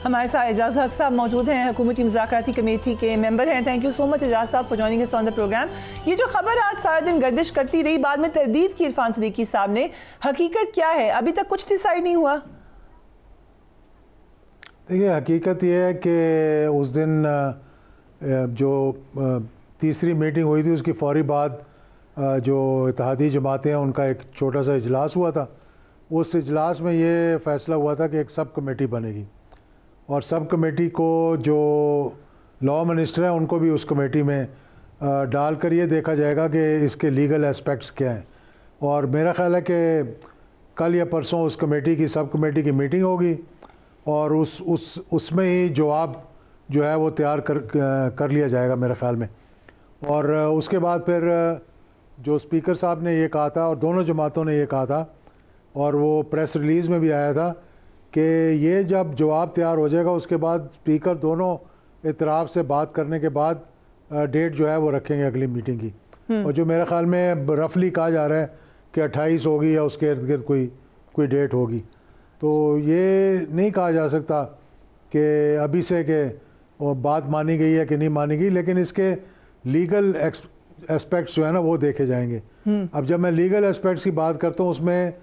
हमारे साथ एजाज हक साहब मौजूद हैं, हुकूमती मुज़ाकराती कमेटी के मेंबर हैं। Thank you so much Ejaz साहब for joining us on the program. ये जो खबर आज सारा दिन गर्दिश करती रही, बाद में तरदीद की इरफान सिद्दीकी साहब ने, हकीकत क्या है? अभी तक कुछ डिसाइड नहीं हुआ। देखिए, हकीकत ये है कि उस दिन जो तीसरी मीटिंग हुई थी उसकी फौरी बाद जो इत्तेहादी जमातें हैं उनका एक छोटा सा इजलास हुआ था। उस इजलास में ये फ़ैसला हुआ था कि एक सब कमेटी बनेगी और सब कमेटी को जो लॉ मिनिस्टर हैं उनको भी उस कमेटी में डालकर ये देखा जाएगा कि इसके लीगल एस्पेक्ट्स क्या हैं। और मेरा ख्याल है कि कल या परसों उस कमेटी की सब कमेटी की मीटिंग होगी और उसमें ही जवाब जो है वो तैयार कर लिया जाएगा मेरे ख्याल में। और उसके बाद फिर जो स्पीकर साहब ने ये कहा था और दोनों जमातों ने ये कहा था और वो प्रेस रिलीज़ में भी आया था कि ये जब जवाब तैयार हो जाएगा उसके बाद स्पीकर दोनों इतराफ़ से बात करने के बाद डेट जो है वो रखेंगे अगली मीटिंग की। और जो मेरे ख्याल में रफली कहा जा रहा है कि 28 होगी या उसके इर्द गिर्द कोई डेट होगी। तो ये नहीं कहा जा सकता कि अभी से कि बात मानी गई है कि नहीं मानी गई, लेकिन इसके लीगल एस्पेक्ट्स जो है ना वो देखे जाएंगे। अब जब मैं लीगल एस्पेक्ट्स की बात करता हूँ उसमें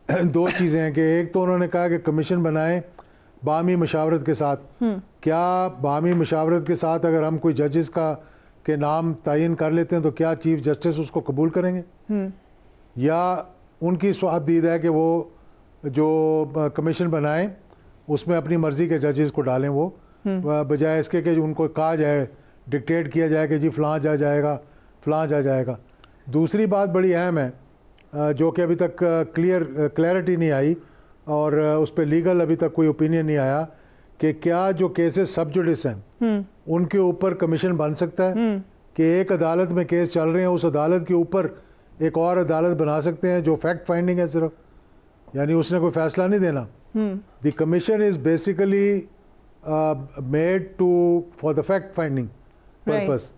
दो चीज़ें हैं कि एक तो उन्होंने कहा कि कमीशन बनाएं बामी मशावरत के साथ। क्या बामी मशावरत के साथ अगर हम कोई जजेस के नाम तयन कर लेते हैं तो क्या चीफ जस्टिस उसको कबूल करेंगे? या उनकी स्वाबदीद है कि वो जो कमीशन बनाएं उसमें अपनी मर्ज़ी के जजेस को डालें, वो बजाय इसके कि उनको कहा जाए, डिक्टेट किया जाए कि जी फ़लाँ जा जाएगा, फ़लाँ जा जाएगा। दूसरी बात बड़ी अहम है जो कि अभी तक क्लैरिटी नहीं आई और उस पर लीगल अभी तक कोई ओपिनियन नहीं आया कि क्या जो केसेस सब जुडिस हैं उनके ऊपर कमीशन बन सकता है कि एक अदालत में केस चल रहे हैं उस अदालत के ऊपर एक और अदालत बना सकते हैं जो फैक्ट फाइंडिंग है सिर्फ, यानी उसने कोई फैसला नहीं देना। The commission is basically made to for the fact finding purpose.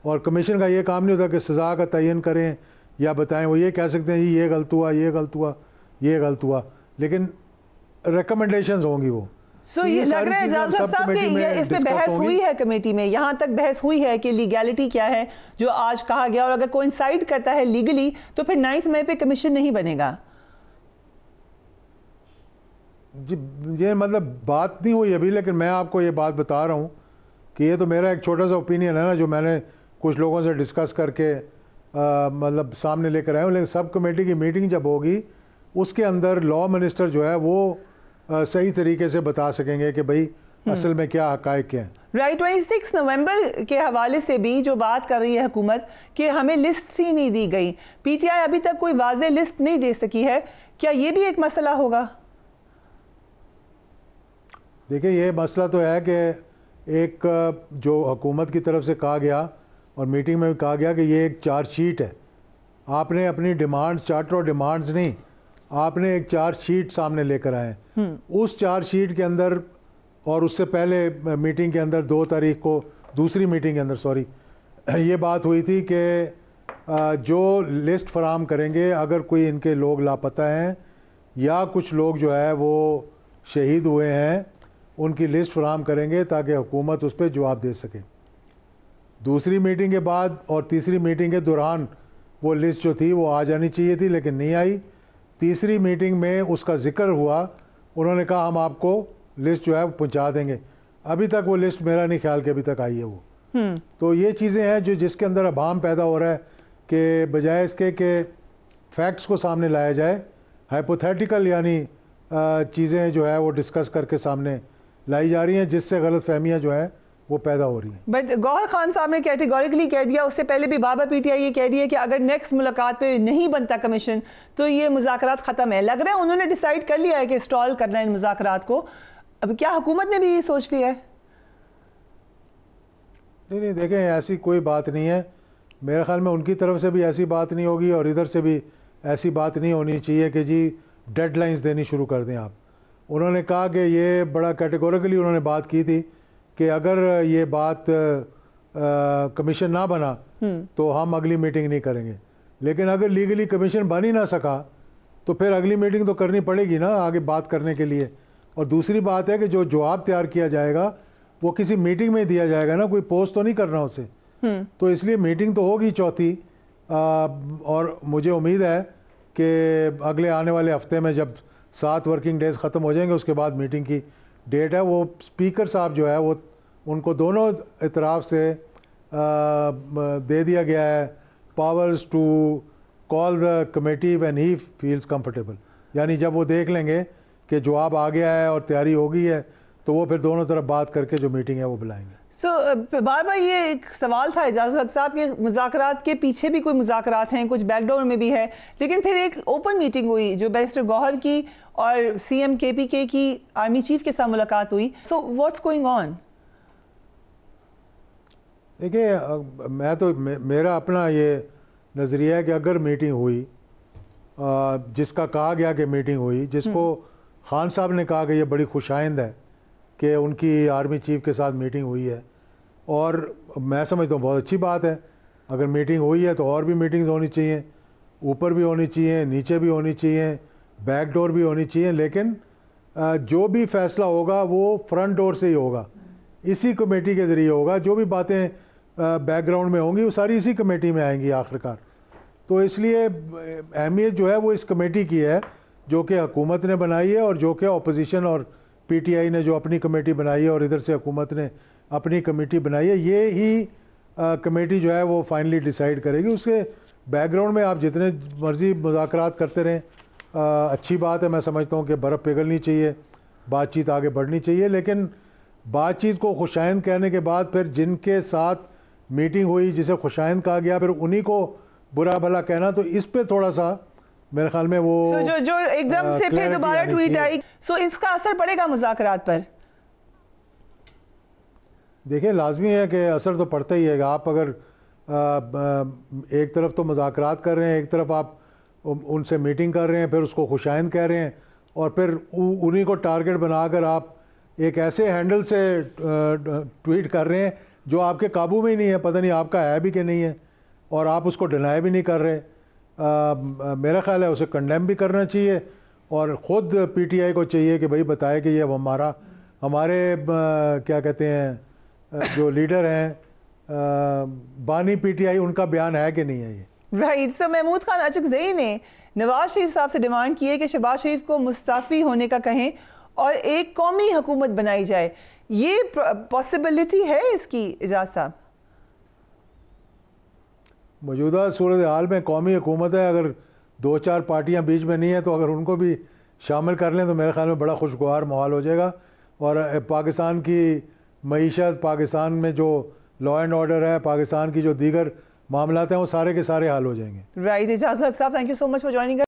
और कमीशन का ये काम नहीं होता कि सज़ा का तयन करें या बताएं। वो ये कह सकते हैं जी ये गलत हुआ, ये गलत हुआ, ये गलत हुआ, लेकिन रिकमेंडेशंस होंगी वो। ये लग रहा है एजाज हक साहब कि इस पे बहस हुई है कमेटी में, यहाँ तक बहस हुई है कि लीगैलिटी क्या है जो आज कहा गया, और अगर कोइंसाइड करता है लीगली तो फिर 9 मई पे कमीशन नहीं बनेगा। जी ये मतलब बात नहीं हुई अभी, लेकिन मैं आपको ये बात बता रहा हूँ कि ये तो मेरा एक छोटा सा ओपिनियन है ना जो मैंने कुछ लोगों से डिस्कस करके मतलब सामने लेकर आया हूँ। लेकिन सब कमेटी की मीटिंग जब होगी उसके अंदर लॉ मिनिस्टर जो है वो सही तरीके से बता सकेंगे कि भाई असल में क्या हकायक हैं। राइट, 26 नवंबर के हवाले से भी जो बात कर रही है हुकूमत कि हमें लिस्ट ही नहीं दी गई, पीटीआई अभी तक कोई वाज़ेह लिस्ट नहीं दे सकी है, क्या ये भी एक मसला होगा? देखिए ये मसला तो है कि एक जो हुकूमत की तरफ से कहा गया और मीटिंग में भी कहा गया कि ये एक चार्जशीट है। आपने अपनी डिमांड्स, चार्टर और डिमांड्स नहीं, आपने एक चार्जशीट सामने लेकर आए। उस चार्जशीट के अंदर और उससे पहले मीटिंग के अंदर 2 तारीख को दूसरी मीटिंग के अंदर सॉरी ये बात हुई थी कि जो लिस्ट फराम करेंगे अगर कोई इनके लोग लापता हैं या कुछ लोग जो है वो शहीद हुए हैं उनकी लिस्ट फराम करेंगे ताकि हुकूमत उस पर जवाब दे सके। दूसरी मीटिंग के बाद और तीसरी मीटिंग के दौरान वो लिस्ट जो थी वो आ जानी चाहिए थी लेकिन नहीं आई। तीसरी मीटिंग में उसका जिक्र हुआ, उन्होंने कहा हम आपको लिस्ट जो है पहुंचा देंगे। अभी तक वो लिस्ट मेरा नहीं ख्याल कि अभी तक आई है वो। तो ये चीज़ें हैं जो जिसके अंदर अभाम पैदा हो रहा है कि बजाय इसके कि फैक्ट्स को सामने लाया जाए, हाइपोथेटिकल यानी चीज़ें जो है वो डिस्कस करके सामने लाई जा रही हैं जिससे गलत फहमियाँ जो है वो पैदा हो रही है। बट गौहर खान साहब ने कैटेगोरिकली कह दिया, उससे पहले भी बाबा पीटीआई ये कह रही है कि अगर नेक्स्ट मुलाकात पे नहीं बनता कमीशन तो ये मुज़ाकरात ख़त्म है। लग रहा है उन्होंने डिसाइड कर लिया है कि स्टॉल करना है इन मुज़ाकरात को। अब क्या हुकूमत ने भी ये सोच लिया है? नहीं देखें ऐसी कोई बात नहीं है, मेरे ख्याल में उनकी तरफ से भी ऐसी बात नहीं होगी और इधर से भी ऐसी बात नहीं होनी चाहिए कि जी डेडलाइंस देनी शुरू कर दें आप। उन्होंने कहा कि ये बड़ा कैटेगोरिकली उन्होंने बात की थी कि अगर ये बात कमीशन ना बना तो हम अगली मीटिंग नहीं करेंगे। लेकिन अगर लीगली कमीशन बन ही ना सका तो फिर अगली मीटिंग तो करनी पड़ेगी ना आगे बात करने के लिए। और दूसरी बात है कि जो जवाब तैयार किया जाएगा वो किसी मीटिंग में दिया जाएगा ना, कोई पोस्ट तो नहीं करना उसे। तो इसलिए मीटिंग तो होगी चौथी, और मुझे उम्मीद है कि अगले आने वाले हफ्ते में जब 7 वर्किंग डेज ख़त्म हो जाएंगे उसके बाद मीटिंग की डेट है। वो स्पीकर साहब जो है वो उनको दोनों इतराफ़ से दे दिया गया है powers to call the committee when he feels comfortable, यानी जब वो देख लेंगे कि जवाब आ गया है और तैयारी हो गई है तो वो फिर दोनों तरफ बात करके जो मीटिंग है वो बुलाएंगे। बार बार ये एक सवाल था एजाज हक साहब के मुज़ाकरात के पीछे भी कोई मुज़ाकरात हैं, कुछ बैकडोर में भी है, लेकिन फिर एक ओपन मीटिंग हुई जो बैरिस्टर गौहर की और सीएम केपीके की आर्मी चीफ के साथ मुलाकात हुई। So what's going on? देखिए, मैं तो मेरा अपना ये नज़रिया है कि अगर मीटिंग हुई, जिसका कहा गया कि मीटिंग हुई, जिसको खान साहब ने कहा कि ये बड़ी खुशाइंद है कि उनकी आर्मी चीफ के साथ मीटिंग हुई है, और मैं समझता हूँ बहुत अच्छी बात है। अगर मीटिंग हुई है तो और भी मीटिंग्स होनी चाहिए, ऊपर भी होनी चाहिए, नीचे भी होनी चाहिए, बैक डोर भी होनी चाहिए, लेकिन जो भी फैसला होगा वो फ्रंट डोर से ही होगा, इसी कमेटी के ज़रिए होगा। जो भी बातें बैकग्राउंड में होंगी वो सारी इसी कमेटी में आएंगी आखिरकार। तो इसलिए अहमियत जो है वो इस कमेटी की है जो कि हुकूमत ने बनाई है, और जो कि अपोजिशन और पीटीआई ने जो अपनी कमेटी बनाई है और इधर से हुकूमत ने अपनी कमेटी बनाई है। ये ही कमेटी जो है वो फाइनली डिसाइड करेगी। उसके बैकग्राउंड में आप जितने मर्जी मुज़ाकरात करते रहें, अच्छी बात है। मैं समझता हूँ कि बर्फ़ पिघलनी चाहिए, बातचीत आगे बढ़नी चाहिए, लेकिन बातचीत को खुशाइंद कहने के बाद फिर जिनके साथ मीटिंग हुई जिसे खुशाइंद कहा गया फिर उन्हीं को बुरा भला कहना, तो इस पे थोड़ा सा मेरे ख्याल में वो जो एकदम से फिर दोबारा ट्वीट आई, इसका असर पड़ेगा मुज़ाकरात पर? देखिए, लाजमी है कि असर तो पड़ता ही है। आप अगर एक तरफ तो मुज़ाकरात कर रहे हैं, एक तरफ आप उनसे मीटिंग कर रहे हैं, फिर उसको खुशाइंद कह रहे हैं, और फिर उन्हीं को टारगेट बनाकर आप एक ऐसे हैंडल से ट्वीट कर रहे हैं जो आपके काबू में ही नहीं है, पता नहीं आपका है भी कि नहीं है, और आप उसको डिनाई भी नहीं कर रहे। मेरा ख्याल है उसे कंडेम भी करना चाहिए, और ख़ुद पीटीआई को चाहिए कि भाई बताए कि ये हमारे क्या कहते हैं जो लीडर हैं बानी पीटीआई, उनका बयान है कि नहीं है ये। राइट। सो महमूद खान अचकज़ई ने नवाज शरीफ साहब से डिमांड की है कि शहबाज शरीफ को मुस्ताफ़ी होने का कहें और एक कौमी हुकूमत बनाई जाए। ये पॉसिबिलिटी है इसकी, एजाज साहब? मौजूदा सूरत हाल में कौमी हुकूमत है, अगर 2-4 पार्टियां बीच में नहीं है तो अगर उनको भी शामिल कर लें तो मेरे ख्याल में बड़ा खुशगवार माहौल हो जाएगा, और पाकिस्तान की मईशत, पाकिस्तान में जो लॉ एंड ऑर्डर है, पाकिस्तान की जो दीगर मामलात हैं वो सारे के सारे हल हो जाएंगे। राइट। एजाज हक साहब, thank you so much for joining.